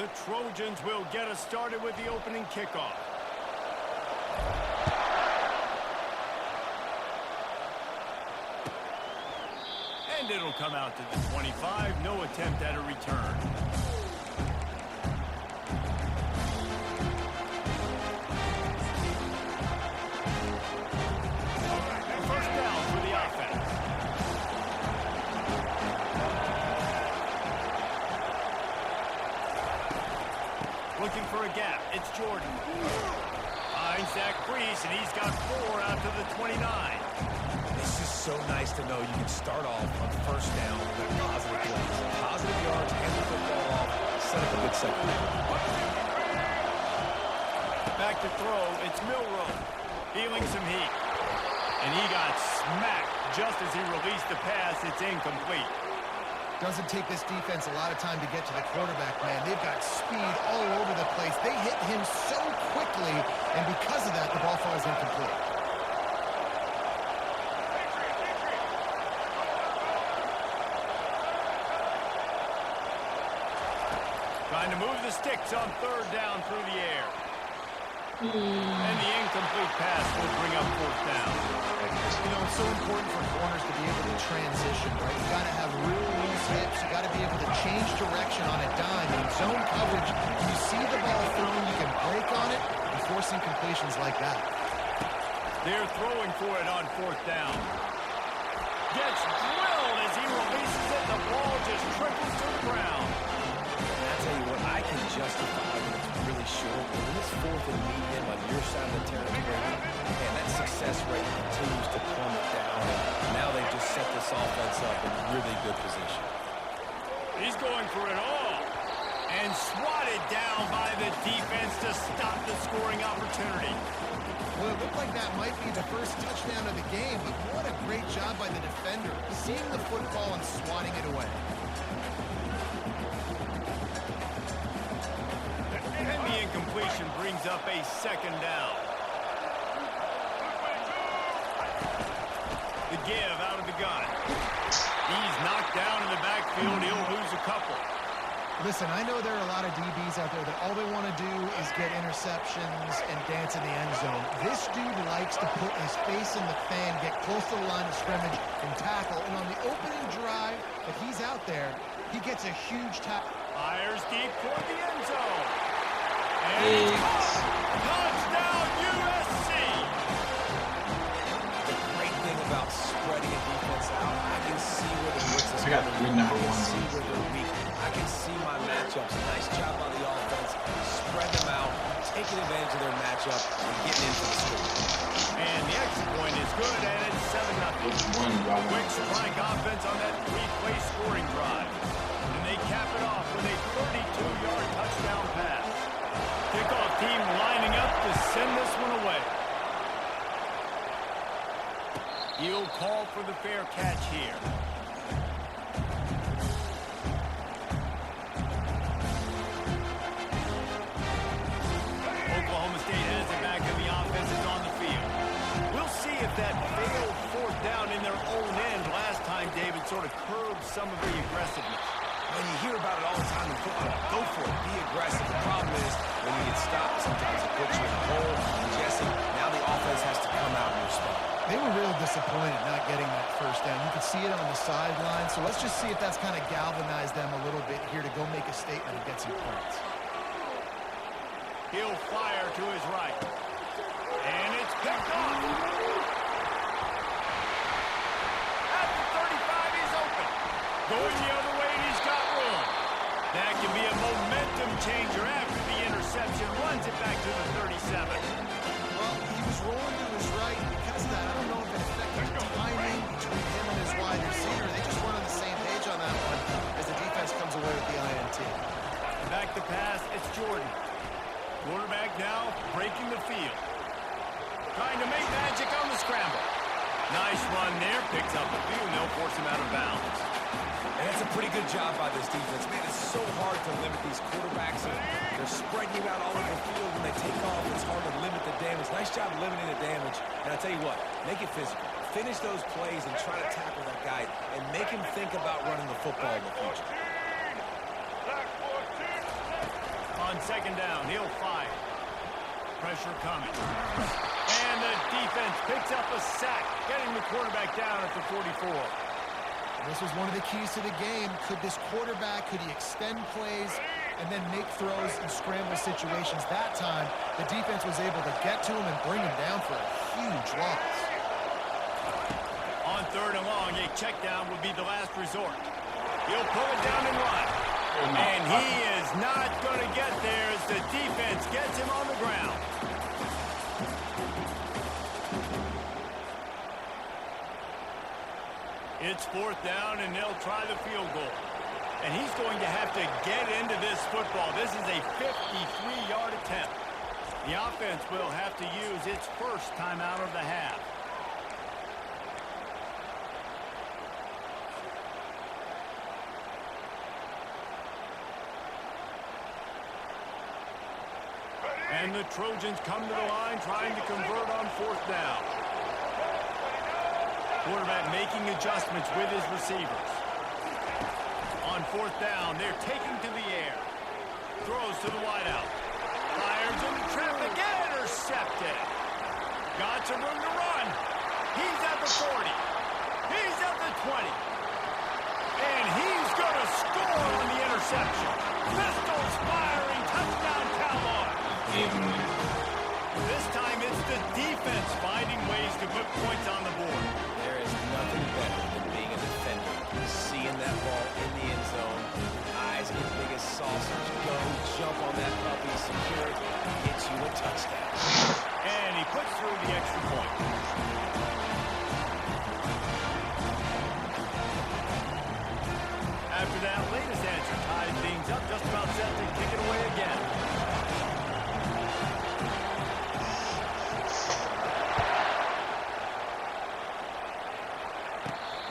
The Trojans will get us started with the opening kickoff. And it'll come out to the 25. No attempt at a return. First down for the offense. Looking for a gap. It's Jordan. Finds that crease, and he's got 4 out to the 29. This is so nice to know you can start off on first down with positive plays. Positive yards, hand the football off, set up a good second down. Back to throw. It's Milrow. Feeling some heat. And he got smacked just as he released the pass. It's incomplete. Doesn't take this defense a lot of time to get to the quarterback, man. They've got speed all over the place. They hit him so quickly, and because of that, the ball falls incomplete. Trying to move the sticks on third down through the air. And the incomplete pass will bring up fourth down. You know, it's so important for corners to be able to transition, right? You got to have real loose hips. You got to be able to change direction on a dime. In zone coverage, you see the ball thrown, you can break on it and force incompletions like that. They're throwing for it on fourth down. Gets drilled as he releases it. The ball just trickles to the ground. And I tell you what, I can justify when it's really short, but when it's fourth and medium on your side of the territory, and that success rate continues to plummet down, and now they've just set this offense up in really good position. He's going for it all. And swatted down by the defense to stop the scoring opportunity. Well, it looked like that might be the first touchdown of the game, but what a great job by the defender, seeing the football and swatting it away. And the incompletion brings up a second down. The give out of the gun. He's knocked down in the backfield. He'll lose a couple. Listen, I know there are a lot of DBs out there that all they want to do is get interceptions and dance in the end zone. This dude likes to put his face in the fan, get close to the line of scrimmage, and tackle. And on the opening drive that he's out there, he gets a huge tackle. Fires deep toward the end zone. And touchdown USC! The great thing about spreading a defense out, I can see where the blitz is I got coming. 3 number I can ones. see where they're weak. I can see my matchups. Nice job by the offense. Spread them out, taking advantage of their matchup, and getting into the score. And the extra point is good, and it's 7-0. Quick strike offense on that 3-play scoring drive. And they cap it off with a 32-yard touchdown pass. Kickoff team lining up to send this one away. He'll call for the fair catch here. Oklahoma State has it back, and the offense is on the field. We'll see if that failed fourth down in their own end last time, David, sort of curbed some of the aggressiveness. When you hear about it all the time in football, go for it, be aggressive. The problem is when you get stopped, sometimes it puts you in a hole. And Jesse, now the offense has to come out and respond. They were real disappointed not getting that first down. You could see it on the sideline. So let's just see if that's kind of galvanized them a little bit here to go make a statement and get some points. He'll fire to his right. And it's picked off. At the 35, he's open. Going the other way, and he's got room. That can be a momentum changer after the interception. Runs it back to the 37. Well, he was rolling to his right. Because of that, I don't know if it affected the timing between him and his wide receiver. They just weren't on the same page on that one as the defense comes away with the INT. Back to pass, it's Jordan. Quarterback now breaking the field. Trying to make magic on the scramble. Nice run there. Picks up the field. They'll force him out of bounds. And that's a pretty good job by this defense. Man, it's so hard to limit these quarterbacks. They're spreading you out all over the field. When they take off, it's hard to limit the damage. Nice job limiting the damage. And I tell you what, make it physical. Finish those plays and try to tackle that guy and make him think about running the football in the future. On second down, he'll fire. Pressure coming. And the defense picks up a sack, getting the quarterback down at the 44. This was one of the keys to the game. Could this quarterback, could he extend plays and then make throws in scramble situations? That time, the defense was able to get to him and bring him down for a huge loss. On third and long, a check down would be the last resort. He'll pull it down and run. And he is not going to get there as the defense gets him on the ground. It's fourth down, and they'll try the field goal. And he's going to have to get into this football. This is a 53-yard attempt. The offense will have to use its first timeout of the half. And the Trojans come to the line trying to convert on fourth down. Quarterback making adjustments with his receivers. On fourth down, they're taking to the air. Throws to the wideout. Fires into traffic and intercepted. Got some room to run. He's at the 40. He's at the 20. And he's going to score on the interception. Pistols firing. Touchdown, Cowboys. This time it's the defense finding ways to put points on the board. There is nothing better than being a defender. Seeing that ball in the end zone, eyes get big as saucers, go, jump on that puppy, secure it, gets you a touchdown. And he puts through the extra point. After that latest answer ties things up, just about set to kick it away again.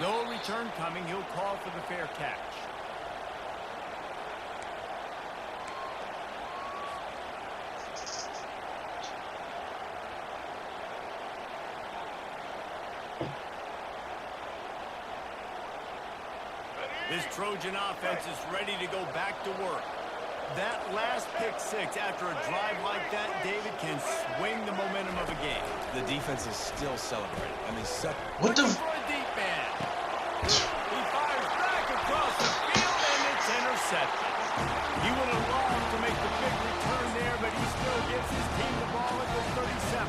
No return coming. He'll call for the fair catch. This Trojan offense is ready to go back to work. That last pick six after a drive like that, David, can swing the momentum of a game. The defense is still celebrating. I mean, what the? For a deep man. He fires back across the field, and it's intercepted. He would have loved to make the big return there, but he still gives his team the ball at the 37.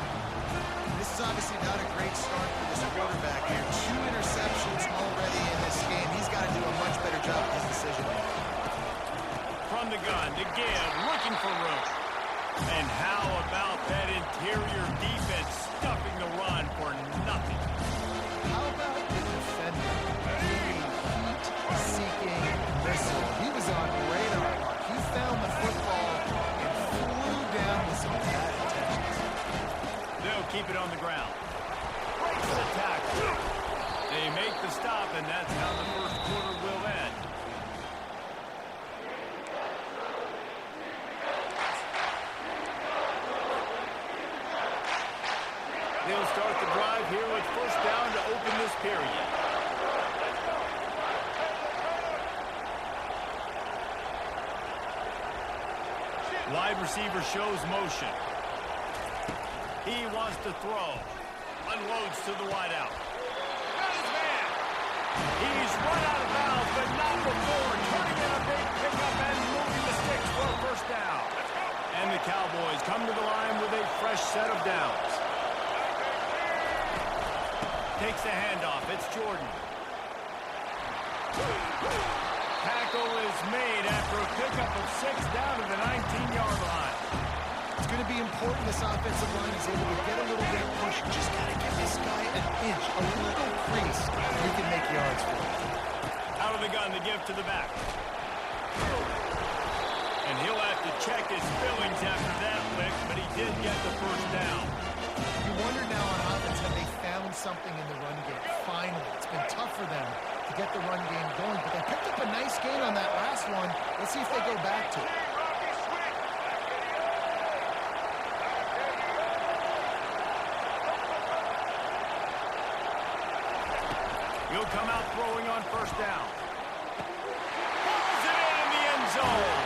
This is obviously not a great start for this quarterback here. 2 interceptions already in this game. He's got to do a much better job with his decision-making. From the gun to give, looking for room. And how about that interior defense stuffing the run for nothing? How about the defender being heat-seeking missile? He was on radar. He found the football and flew down with some bad intentions. They'll keep it on the ground. Breaks the tackle. They make the stop, and that's how the first quarter will end. They'll start the drive here with first down to open this period. Wide receiver shows motion. He wants to throw. Unloads to the wideout. Got his man. He's run out of bounds, but not before. Turning in a big pickup and moving the sticks for a first down. And the Cowboys come to the line with a fresh set of downs. Takes the handoff. It's Jordan. Tackle is made after a pickup of 6 down to the 19-yard line. It's going to be important this offensive line is able to get a little bit of push. Just got to give this guy an inch, a little crease, and he can make yards for him. Out of the gun to give to the back. And he'll have to check his fillings after that lick, but he did get the first down. You wonder now on offense, have they found something in the run game? Finally, it's been tough for them to get the run game going, but they picked up a nice gain on that last one. Let's see if they go back to it. He'll come out throwing on first down. Pulls it in the end zone.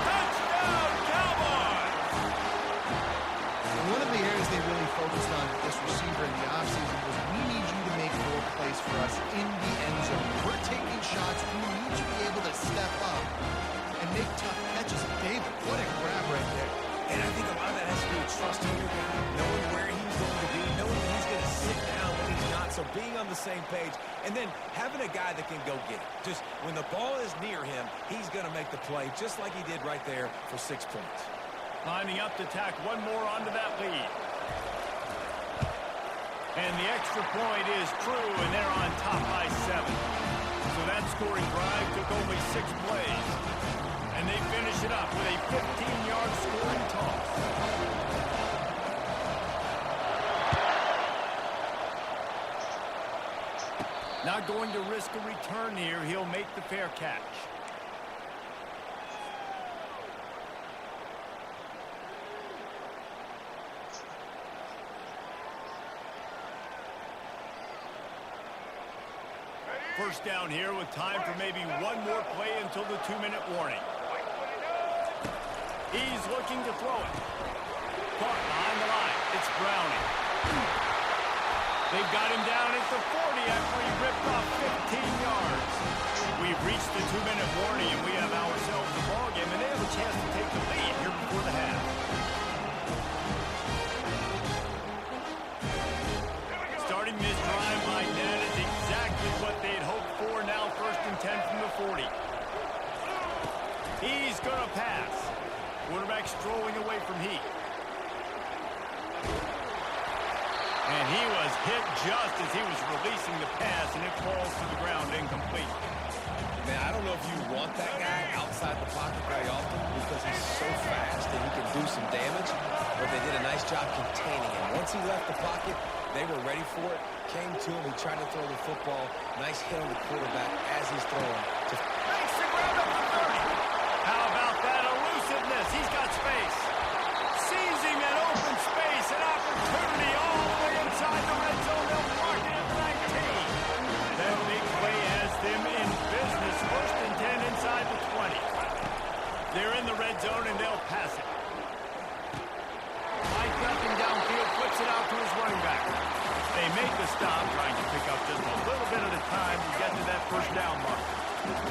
Touchdown, Cowboys! the same page, and then having a guy that can go get it. Just when the ball is near him, he's going to make the play just like he did right there for 6 points. Lining up to tack one more onto that lead. And the extra point is true, and they're on top by 7. So that scoring drive took only 6 plays. And they finish it up with a 15-yard scoring toss. Not going to risk a return here. He'll make the fair catch. First down here with time for maybe one more play until the 2-minute warning. He's looking to throw it. Caught behind the line. It's Browning. They've got him down at the 40 after he ripped off 15 yards. We've reached the 2-minute warning, and we have ourselves a ball game, and they have a chance to take the lead here before the half. Starting this drive like that is exactly what they'd hoped for. Now 1st and 10 from the 40. He's going to pass. Quarterback strolling away from Heat. And he was hit just as he was releasing the pass, and it falls to the ground incomplete. Man, I don't know if you want that guy outside the pocket very often because he's so fast and he can do some damage, but they did a nice job containing him. Once he left the pocket, they were ready for it, came to him, he tried to throw the football. Nice hit on the quarterback as he's throwing. Makes the ground up to 30. How about that elusiveness? He's got space. Sees him in open space, an opportunity all the way inside the red zone. They'll mark it at the 19. That big play has them in business. 1st and 10 inside the 20. They're in the red zone, and they'll pass it. Mike nothing downfield, flips it out to his running back. They make the stop, trying to pick up just a little bit at a time to get to that 1st down mark.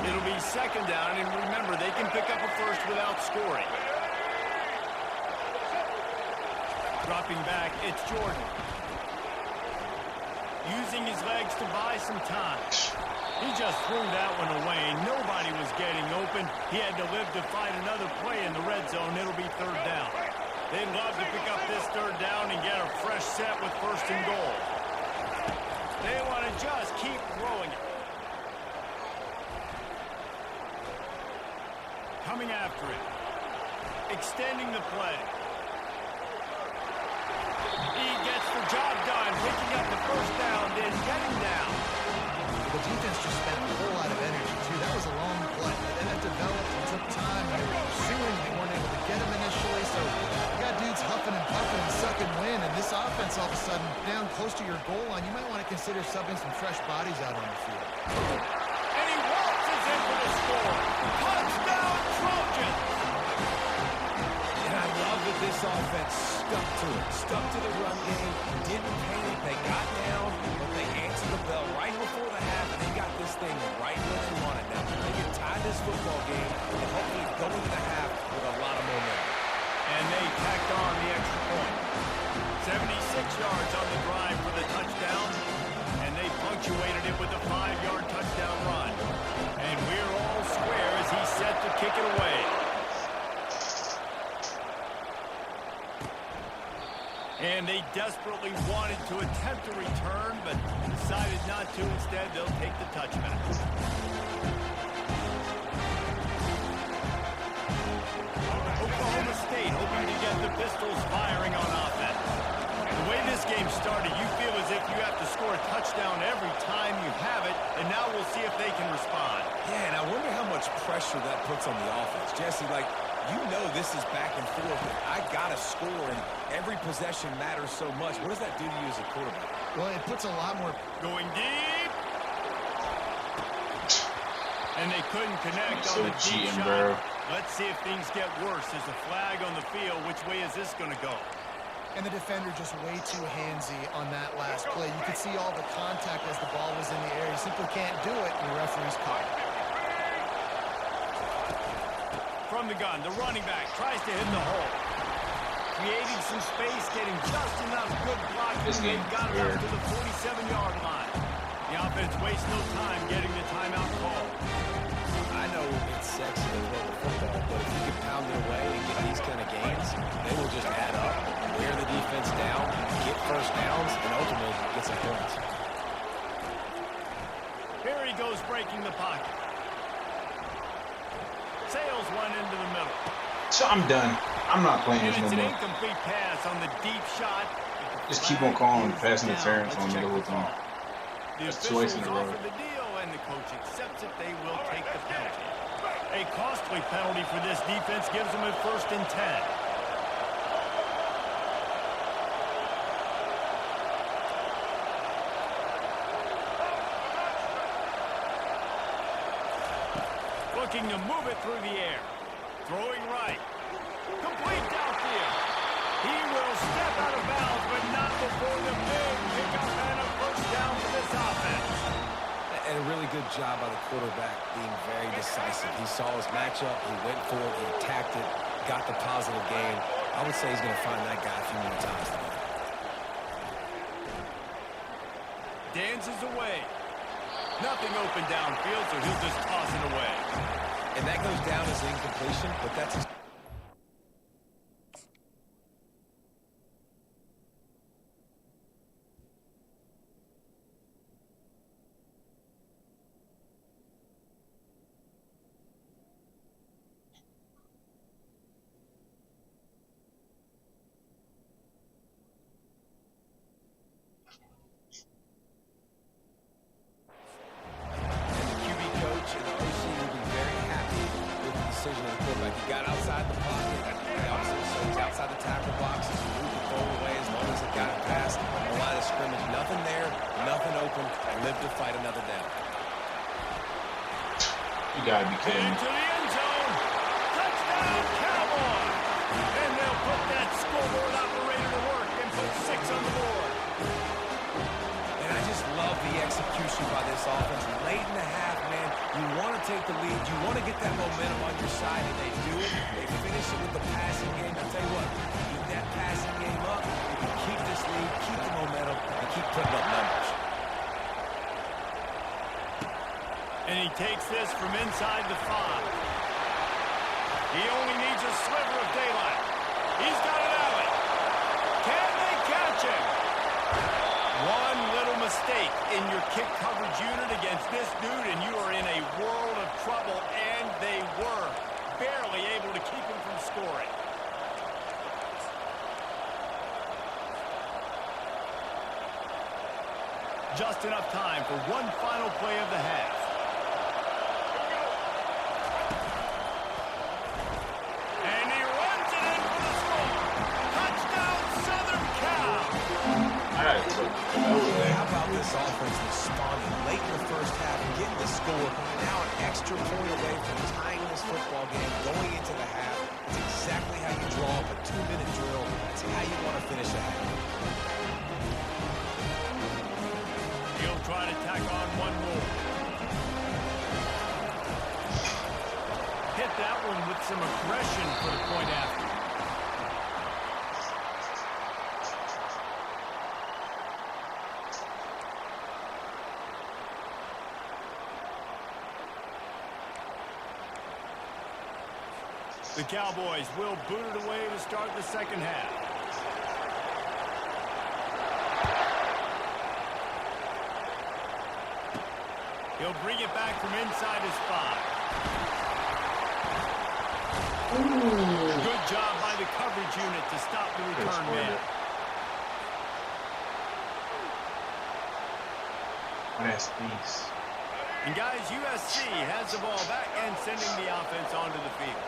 It'll be 2nd down, and remember, they can pick up a 1st without scoring. Dropping back, it's Jordan. Using his legs to buy some time. He just threw that one away. Nobody was getting open. He had to live to fight another play in the red zone. It'll be 3rd down. They'd love to pick up this 3rd down and get a fresh set with 1st and goal. They want to just keep throwing it. Coming after it. Extending the play. He gets the job done, picking up the 1st down, then getting down. The defense just spent a whole lot of energy, too. That was a long play. And that developed and took time. They were pursuing. They weren't able to get him initially. So you got dudes huffing and puffing and sucking wind. And this offense, all of a sudden, down close to your goal line, you might want to consider subbing some fresh bodies out on the field. And he waltzes in for the score. Touchdown, Trojans! And I love that this offense stuck to it. Stuck to the run game. Didn't panic. They got down, but they answered the bell right before the half, and they got this thing right where they wanted. Now, they can tie this football game and hopefully go into the half with a lot of momentum. And they tacked on the extra point. 76 yards on the drive for the touchdown, and they punctuated it with a 5-yard touchdown run. And we're all square as he's set to kick it away. And they desperately wanted to attempt a return, but decided not to. Instead, they'll take the touchback. Oklahoma State hoping to get the Pistols firing on offense. The way this game started, you feel as if you have to score a touchdown every time you have it, and now we'll see if they can respond. Yeah, and I wonder how much pressure that puts on the offense. Jesse, you know this is back and forth. I got to score, and every possession matters so much. What does that do to you as a quarterback? Well, it puts a lot more... Going deep. And they couldn't connect on the deep shot. Bro. Let's see if things get worse. There's a flag on the field. Which way is this going to go? And the defender just way too handsy on that last play. You could see all the contact as the ball was in the air. You simply can't do it, and the referee's caught it. From the gun, the running back tries to hit the hole. Creating some space, getting just enough good blocking. They've got it up to the 47-yard line. The offense wastes no time getting the timeout call. I know it's sexy to throw the football, but if you can pound it away and get these kind of gains, they will just add up, wear the defense down, get first downs, and ultimately get some points. Here he goes breaking the pocket. Sails one into the middle. So I'm done. I'm not playing this And no it's an more. incomplete pass on the deep shot. Just keep on calling pass interference on me the whole time. The That's 2 ways in officials a row. offer the deal, and the coach accepts it. They will take the penalty. A costly penalty for this defense gives them a 1st and 10. Looking to move it through the air. Throwing right. Complete downfield. He will step out of bounds, but not before the big pickup and a 1st down for this offense. And a really good job by the quarterback being very decisive. He saw his matchup, he went for it, he attacked it, got the positive gain. I would say he's going to find that guy a few more times today. Dances away. Nothing open downfield, so he'll just toss it away. And that goes down as an incompletion, but that's his... decision of the quarterback. He got outside the pocket. So he's outside the tackle box. He moved the throw away as long as it got past the line of scrimmage. Nothing there, nothing open. Live to fight another down. You gotta be kidding me. Into the end zone. Touchdown, Cowboys. And they'll put that scoreboard operator to work and put 6 on the board. And I just love the execution by this offense. Late in the half, man, you want to take the lead. You want to get that momentum on your side, and they do it. They finish it with the passing game. I'll tell you what, get that passing game up. You can keep this lead, keep the momentum, and keep putting up numbers. And he takes this from inside the 5. He only needs a sliver of daylight. He's got an alley. Can they catch him? One little mistake in your kick coverage unit against this dude, and you are in a world of trouble, and they were barely able to keep him from scoring. Just enough time for one final play of the half. And he runs it in for the score. Touchdown, Southern Cal. How about this offense responding late in the first half and getting the score? Now an extra point away from tying this football game, going into the half. It's exactly how you draw up a 2-minute drill. That's how you want to finish a half. He'll try to tack on one more. Hit that one with some aggression for the point after. The Cowboys will boot it away to start the second half. He'll bring it back from inside his 5. Good job by the coverage unit to stop the return man. That's beast. And guys, USC has the ball back and sending the offense onto the field.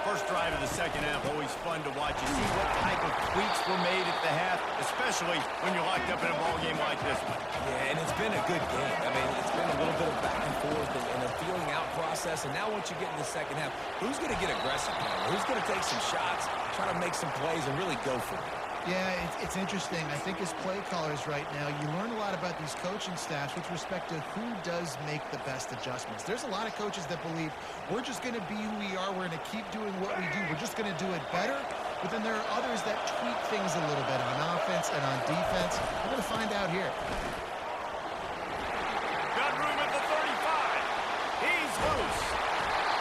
First drive of the second half, always fun to watch. You see what type of tweaks were made at the half, especially when you're locked up in a ball game like this one. Yeah, and it's been a good game. I mean, it's been a little bit of back and forth and a feeling out process. And now once you get in the second half, who's going to get aggressive now? Who's going to take some shots, try to make some plays, and really go for it? Yeah, it's interesting. I think as play callers right now, you learn a lot about these coaching staffs with respect to who does make the best adjustments. There's a lot of coaches that believe we're just going to be who we are. We're going to keep doing what we do. We're just going to do it better. But then there are others that tweak things a little bit on offense and on defense. We're going to find out here. is loose.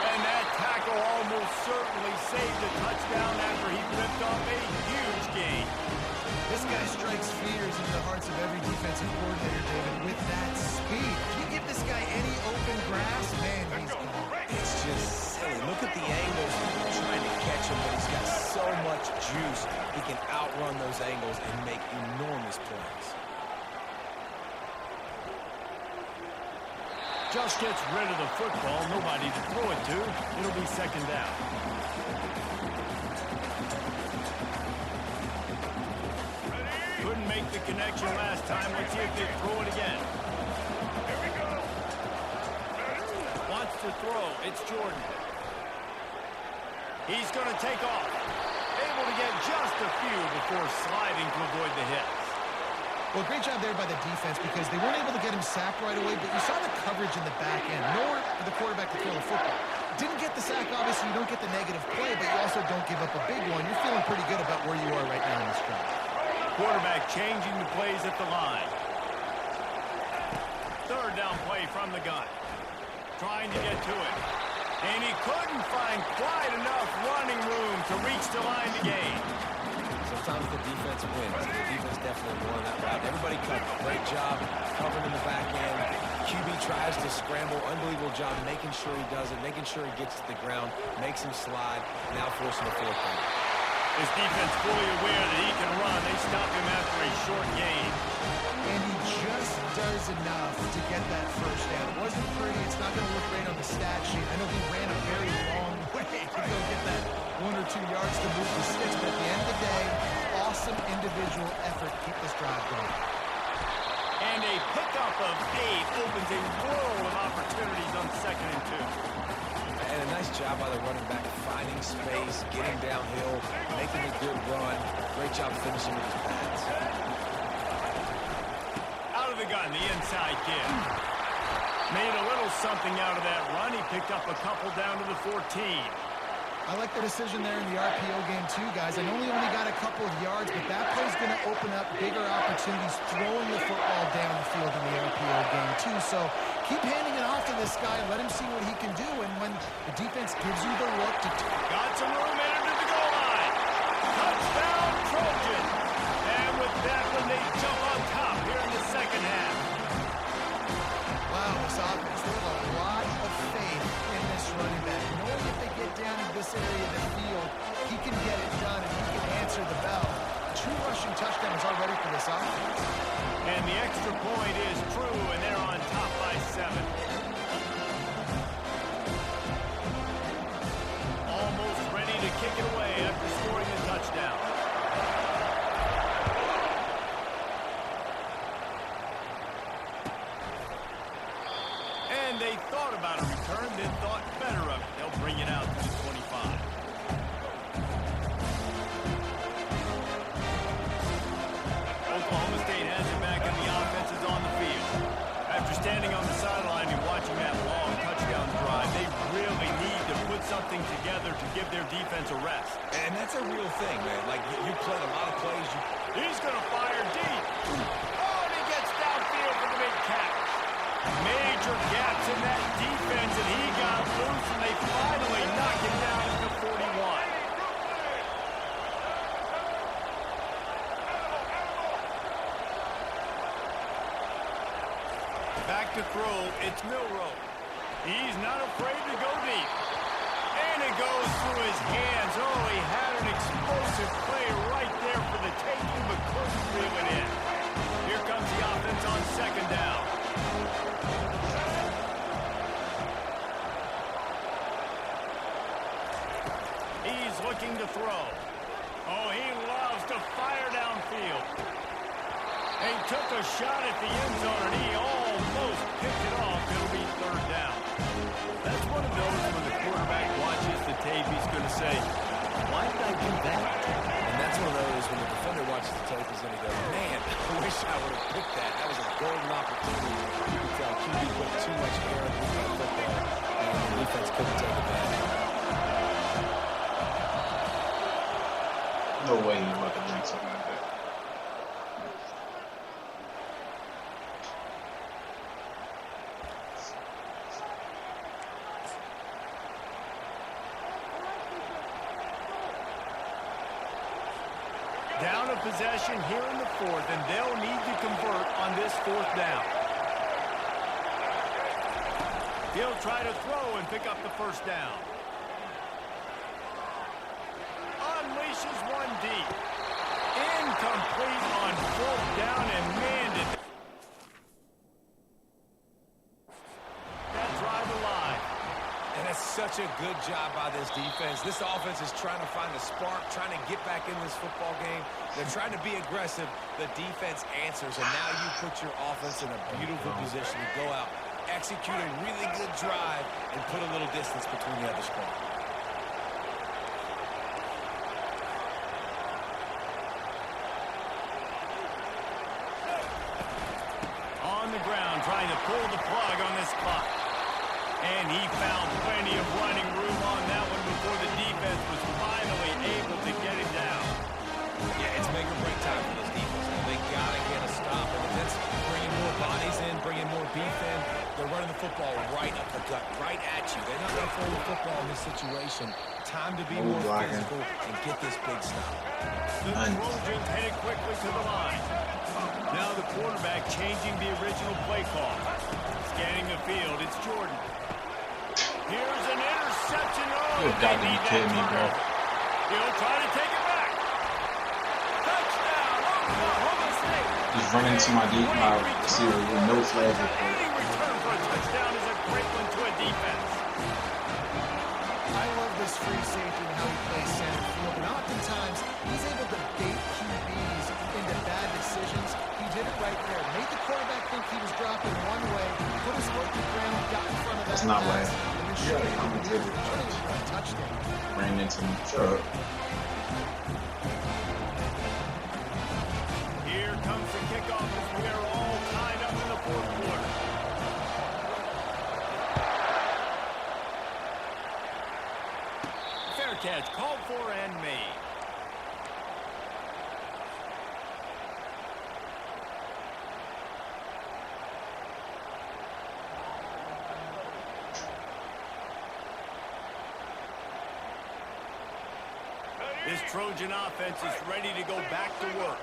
And that tackle almost certainly saved a touchdown after he ripped off a huge gain. This guy strikes fears into the hearts of every defensive coordinator, David, with that speed. If you give this guy any open grass, man, he's gone. It's just silly. Look at the angles trying to catch him, but he's got so much juice. He can outrun those angles and make enormous plays. Just gets rid of the football. Nobody to throw it to. It'll be second down. Couldn't make the connection last time. Let's see if they throw it again. Here we go. Wants to throw. It's Jordan. He's going to take off. Able to get just a few before sliding to avoid the hits. Well, great job there by the defense because they weren't able to get him sacked right away, but you saw the coverage in the back end. Nowhere for the quarterback to throw the football. Didn't get the sack, obviously. You don't get the negative play, but you also don't give up a big one. You're feeling pretty good about where you are right now in this drive. Quarterback changing the plays at the line. Third down play from the gun. Trying to get to it. And he couldn't find quite enough running room to reach the line to gain. Sometimes the defense wins. The defense definitely won that route. Everybody covered. Great job covering in the back end. QB tries to scramble. Unbelievable job making sure he does it, making sure he gets to the ground, makes him slide, now forcing the fourth down. His defense fully aware that he can run. They stop him after a short gain. And he just does enough to get that first down. It wasn't pretty. It's not going to look great on the stat sheet. I know he ran a very long way to go get that 1 or 2 yards to move the sticks, but at the end of the day, awesome individual effort to keep this drive going. And a pickup of 8 opens a world of opportunities on 2nd and 2. And a nice job by the running back, finding space, getting downhill, making a good run. Great job finishing with his pads. Out of the gun, the inside give. Made a little something out of that run. He picked up a couple down to the 14. I like the decision there in the RPO game too, guys. I know he only got a couple of yards, but that play's going to open up bigger opportunities throwing the football down the field in the RPO game too. So keep handing it off to this guy and let him see what he can do. And when the defense gives you the look to... Got some room in to the goal line. Touchdown, Trojan. And with that one, they jump on top here in the second half. Wow, this offense, they have a lot of faith in this running back. Knowing if they get down into this area of the field, he can get it done and he can answer the bell. 2 rushing touchdowns already for this offense. And the extra point is true, and they're on top by 7. Almost ready to kick it away after scoring a touchdown. And they thought about a return, then thought better of it. They'll bring it out to the 25. Oklahoma State has it back, and the offense is on the field. After standing on the sideline and watching that long touchdown drive, they really need to put something together to give their defense a rest. And that's a real thing, man. Like, you played a lot of plays. He's going to fire deep. Oh, and he gets downfield for the big catch. Major gaps in that defense, and he got loose, and they finally knock him down at the 41. Back to throw, it's Milroe. He's not afraid to go deep. And it goes through his hands. Oh, he had an explosive play right there for the taking, but couldn't reel it in. Here comes the offense on 2nd down. He's looking to throw. Oh, he loves to fire downfield. He took a shot at the end zone, and he almost picked it off. It'll be 3rd down. That's one of those when the quarterback watches the tape, he's going to say, why did I do that? And that's one of those when the defender watches the tape, he's going to go, man, I wish I would have picked that. That was a golden opportunity. You can tell QB put too much air into that football, and the defense couldn't take advantage. No way he's about to bring something like that. Down a possession here in the fourth, and they'll need to convert on this fourth down. He'll try to throw and pick up the first down. Unleashes one deep. Incomplete on fourth down, and man, did that drive alive. And it's such a good job by this defense. This offense is trying to find a spark, trying to get back in this football game. They're trying to be aggressive. The defense answers, and now you put your offense in a beautiful position to go out, execute a really good drive, and put a little distance between the other squad. On the ground, trying to pull the plug on this clock. And he found plenty of running room on that one before the defense was finally able to get him down. Yeah, it's make or break time for this defense. They got to get a stop. And if it's bringing more bodies in, bringing more beef in, they're running the football right up the gut, right at you. They're not going to throw the football in this situation. Time to be more physical and get this big stop. The Trojans headed quickly to the line. Now the quarterback changing the original play call. Scanning the field, it's Jordan. Here's an interception. Oh, you've got to be kidding me, bro. He'll try to take it back. Touchdown, Oklahoma State. Just running into my receiver with no flags report. Any return for a touchdown is a great one to a defense. I love this free safety and how he plays center field, and oftentimes he's able to bait QBs into bad decisions. He did it right there. Made the quarterback think he was dropping one way, put his foot to the ground, got in front of that. That's not pass, right. and then showed him he was turning for a touchdown. Ran into me. Truck. Here comes the kickoff as we are all tied up in the fourth quarter. Fair catch called for and made. This Trojan offense is ready to go back to work.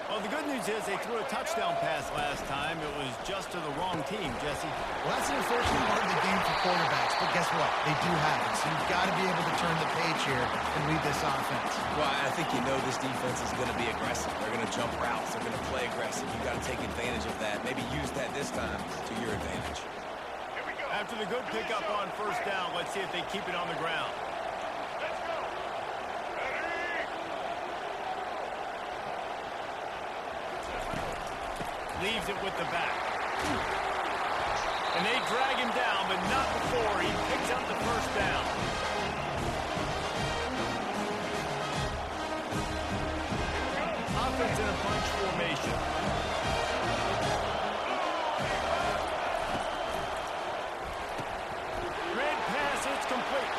Well, the good news is they threw a touchdown pass last time. It was just to the wrong team, Jesse. Well, that's an unfortunate part of the game for quarterbacks, but guess what? They do have it, so you've got to be able to turn the page here and lead this offense. Well, I think you know this defense is going to be aggressive. They're going to jump routes. They're going to play aggressive. You've got to take advantage of that. Maybe use that this time to your advantage. After the good pickup on first down, let's see if they keep it on the ground. Leaves it with the back. And they drag him down, but not before he picks up the first down. Offense in a bunch formation. Red pass, it's complete.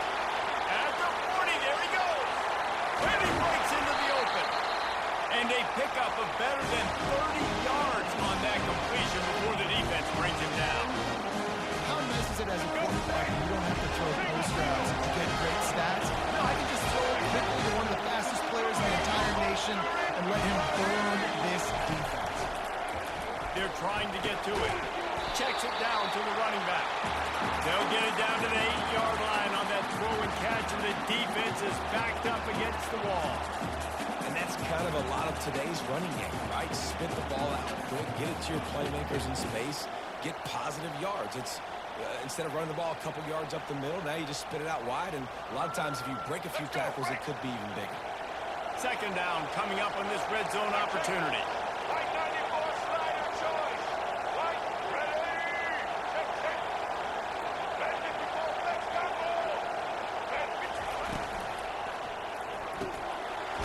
At the 40, there he goes. And he breaks into the open. And they pick up a better than 30 yards on that completion before the defense brings him down. How nice is it as a quarterback when you don't have to throw post routes to get great stats? No, I can just throw it quickly to one of the fastest players in the entire nation and let him burn this defense. They're trying to get to it. Checks it down to the running back. They'll get it down to the 8-yard line on that throw and catch, and the defense is backed up against the wall. And that's kind of a lot of today's running game, right? Spit the ball out quick, get it to your playmakers in space, get positive yards. It's instead of running the ball a couple yards up the middle, now you just spit it out wide, and a lot of times if you break a few tackles, it could be even bigger. Second down coming up on this red zone opportunity.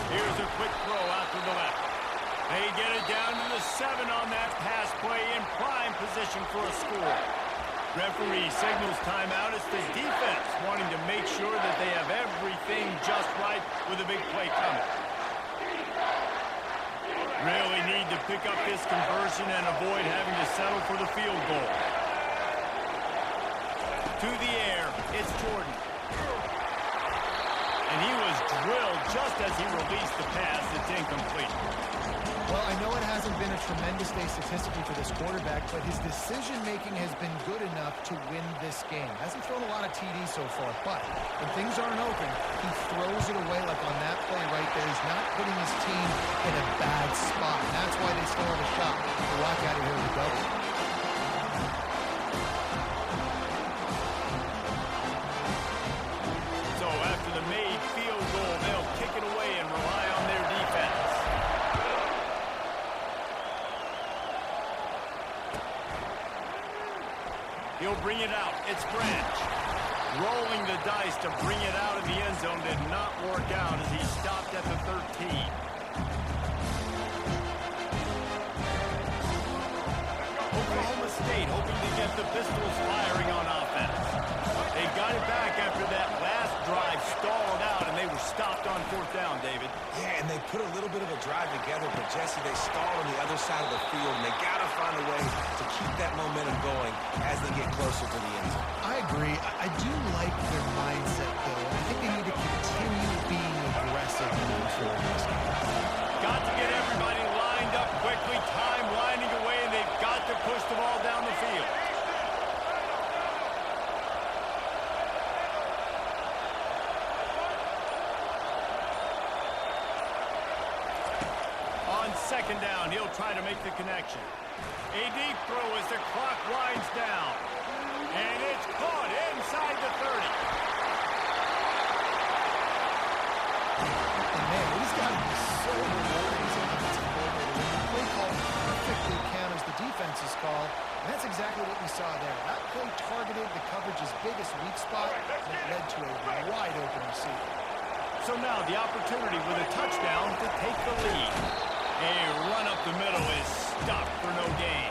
Here's a quick throw out to the left. They get it down to the 7 on that pass play in prime position for a score. Referee signals timeout. It's the defense wanting to make sure that they have everything just right with a big play coming. Really need to pick up this conversion and avoid having to settle for the field goal. To the air, it's Jordan. And he was drilled just as he released the pass. It's incomplete. Well, I know it hasn't been a tremendous day statistically for this quarterback, but his decision-making has been good enough to win this game. Hasn't thrown a lot of TDs so far, but when things aren't open, he throws it away like on that play right there. He's not putting his team in a bad spot. And that's why they still have a shot to walk out of here with a double. So after the made field goal, they'll kick it away and rely on their defense. He'll bring it out. It's Branch. Rolling the dice to bring it out of the end zone did not work out as he stopped at the 13. Oklahoma State hoping to get the Pistols firing on offense. They got it back after that last drive stalled out, and they were stopped on fourth down, David. Yeah, and they put a little bit of a drive together, but, Jesse, they stalled on the other side of the field, and they got to find a way to keep that momentum going as they get closer to the end zone. I agree. I do like their mindset, though. I think they need to continue being aggressive moving forward in this game. Got to get everybody lined up quickly, time winding away, and they've got to push the ball down the field. On second down, he'll try to make the connection. A deep throw as the clock winds down. And it's caught inside the 30. And man, these got to be so rewarding as an offensive coordinator. When the play call perfectly counters the defense's call, and that's exactly what we saw there. That play targeted the coverage's biggest weak spot, and it led to a wide open receiver. So now the opportunity with a touchdown to take the lead. A run up the middle is stopped for no gain.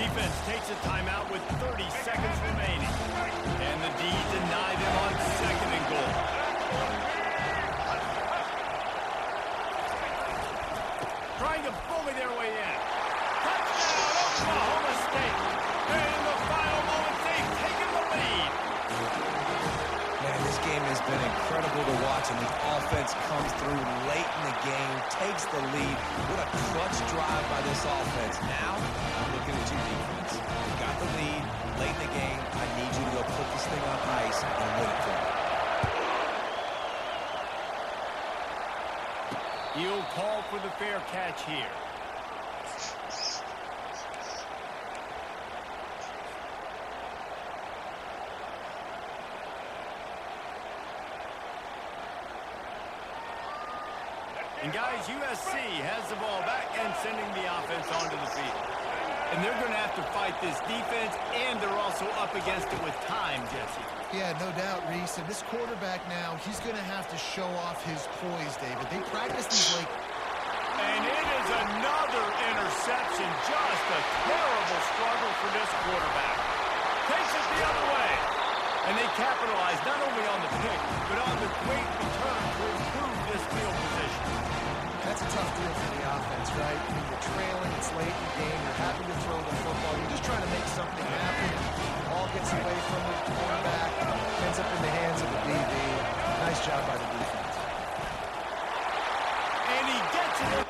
Defense takes a timeout with 30 seconds remaining. And the D denied them on second and goal. Trying to bully their way in. Touchdown, Oklahoma State. And in the final moments, they've taken the lead. Man, this game has been incredible to watch, and the offense comes through late in the game, takes the lead. What a clutch drive by this offense. Now, I'm looking at you, defense. You got the lead late in the game. I need you to go put this thing on ice and win it for me. He'll call for the fair catch here. And guys, USC has the ball back and sending the offense onto the field. And they're going to have to fight this defense, and they're also up against it with time, Jesse. Yeah, no doubt, Reese. And this quarterback now, he's going to have to show off his poise, David. They practice these late. And it is another interception. Just a terrible struggle for this quarterback. Takes it the other way. And they capitalize not only on the pick, but on the great return to improve this field position. That's a tough deal for the offense, right? I mean, you're trailing, it's late in the game, you're happy to throw the football, you're just trying to make something happen. Ball gets away from the quarterback, ends up in the hands of the DB. Nice job by the defense. And he gets it.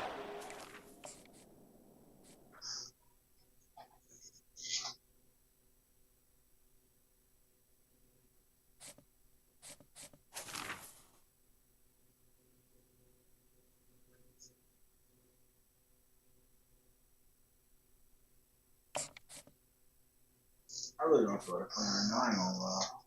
I really don't feel like playing right now. I ain't gonna lie.